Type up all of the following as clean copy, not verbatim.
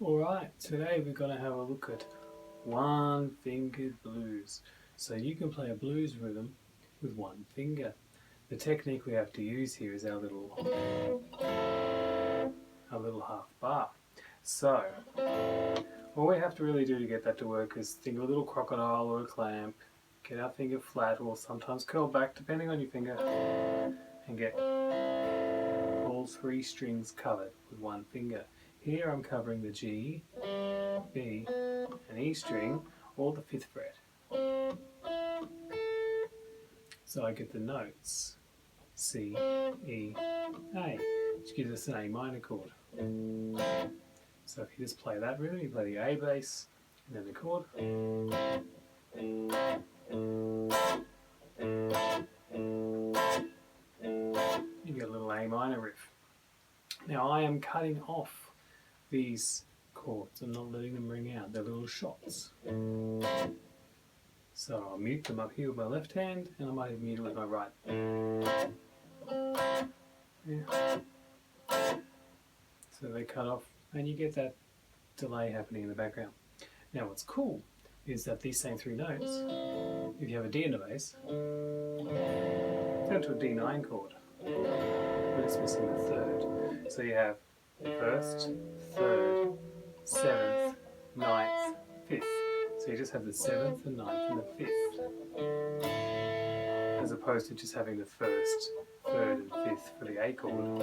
Alright, today we're going to have a look at one-fingered blues. So you can play a blues rhythm with one finger. The technique we have to use here is our little half bar. So all we have to really do to get that to work is think of a little crocodile or a clamp, get our finger flat or sometimes curl back depending on your finger, and get all three strings covered with one finger. Here I'm covering the G, B and E string, or the 5th fret. So I get the notes C, E, A, which gives us an A minor chord. So if you just play that rhythm, you play the A bass and then the chord. You get a little A minor riff. Now I am cutting off these chords and not letting them ring out. They're little shots. So I'll mute them up here with my left hand and I might even mute it with my right. Yeah. So they cut off and you get that delay happening in the background. Now what's cool is that these same three notes, if you have a D in the bass, turn to a D9 chord, but it's missing the 3rd. So you have 1st, 3rd, 7th, 9th, 5th. So you just have the 7th, the 9th and the 5th, as opposed to just having the 1st, 3rd and 5th for the A chord.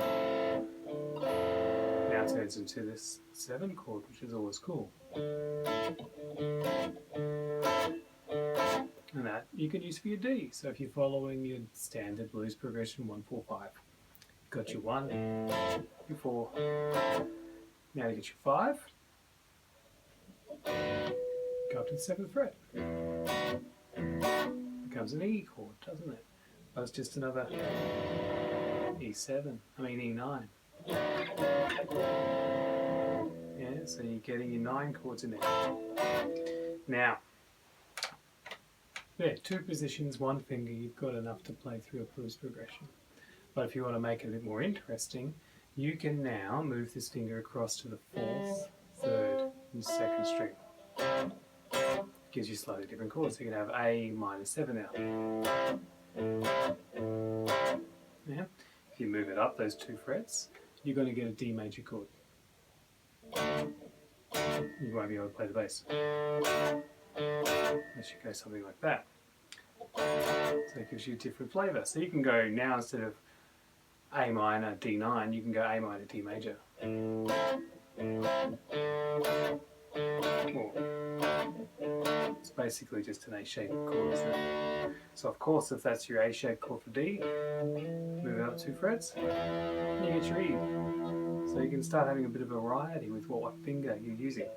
Now it turns into this 7 chord, which is always cool. And that you can use for your D. So if you're following your standard blues progression 1, 4, 5, you've got your 1, your 4, now you get your 5, go up to the 7th fret. Becomes an E chord, doesn't it? But it's just another E9. Yeah, so you're getting your 9 chords in there. Now, there, 2 positions, 1 finger, you've got enough to play through a blues progression. But if you want to make it a bit more interesting, you can now move this finger across to the 4th, 3rd and 2nd string. Gives you slightly different chords. So you can have A minor 7 now. Yeah. If you move it up those 2 frets, you're going to get a D major chord. You won't be able to play the bass. Unless you go something like that. So it gives you a different flavour. So you can go now, instead of A minor, D9, you can go A minor, D major. Or it's basically just an A-shaped chord, isn't it? So of course, if that's your A-shaped chord for D, move it up 2 frets, and you get your E. So you can start having a bit of variety with what finger you're using.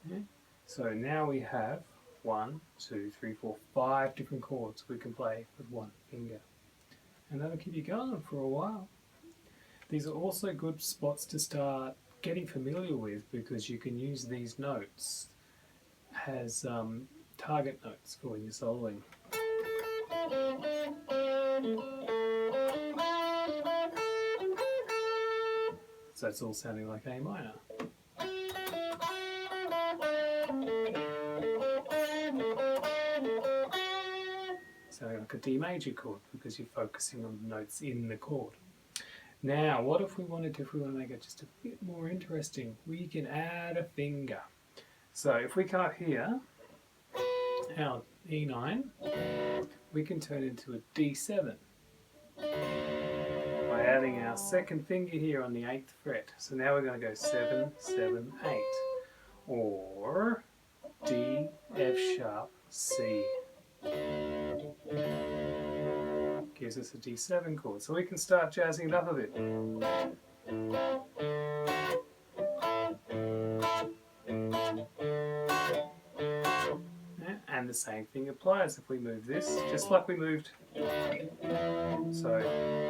Yeah. So now we have 1, 2, 3, 4, 5 different chords we can play with one finger. And that'll keep you going for a while. These are also good spots to start getting familiar with, because you can use these notes as target notes for when you're soloing. So it's all sounding like A minor. Sounding like a D major chord, because you're focusing on the notes in the chord. Now, what if we wanted to, make it just a bit more interesting? We can add a finger. So if we come up here, our E9, we can turn into a D7 by adding our 2nd finger here on the 8th fret. So now we're going to go 7, 7, 8, or D, F sharp, C. Gives us a D7 chord. So we can start jazzing it up a bit. the same thing applies if we move this, just like we moved. So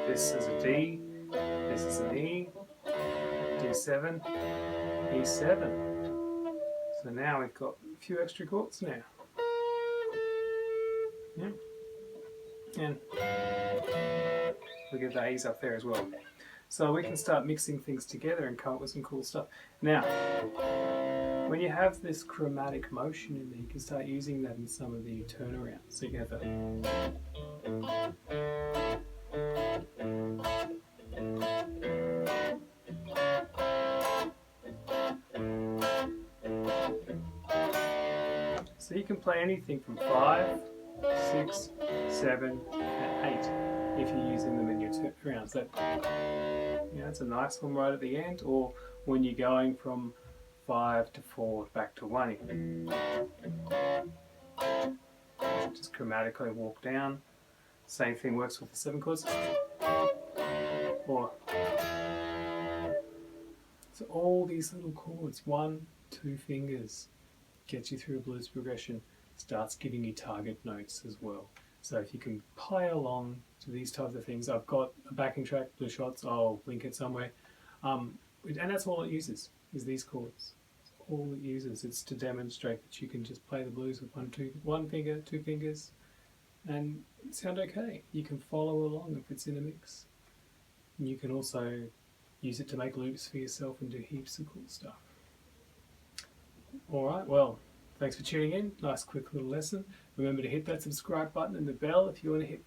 this is a D, this is an E, D7, E7. So now we've got a few extra chords now. Yeah. And we get the A's up there as well. So we can start mixing things together and come up with some cool stuff. Now, when you have this chromatic motion in there, you can start using that in some of the turnarounds. So you can have that. So you can play anything from 5, 6, 7, and 8 if you're using them in your turnarounds. That's a nice one right at the end, or when you're going from 5 to 4 back to 1. Just chromatically walk down. Same thing works with the 7 chords. Or so all these little chords, 1, 2 fingers, gets you through a blues progression, starts giving you target notes as well. So if you can play along to these types of things, I've got a backing track, Blue Shots, I'll link it somewhere. And that's all it uses, is these chords. That's all it uses. It's to demonstrate that you can just play the blues with one finger, 2 fingers, and sound okay. You can follow along if it's in a mix. And you can also use it to make loops for yourself and do heaps of cool stuff. Alright, well, thanks for tuning in. Nice quick little lesson. Remember to hit that subscribe button and the bell if you want to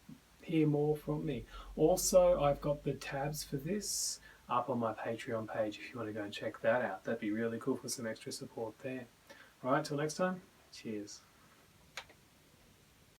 hear more from me. Also, I've got the tabs for this up on my Patreon page if you want to go and check that out. That'd be really cool for some extra support there. Alright, till next time, cheers.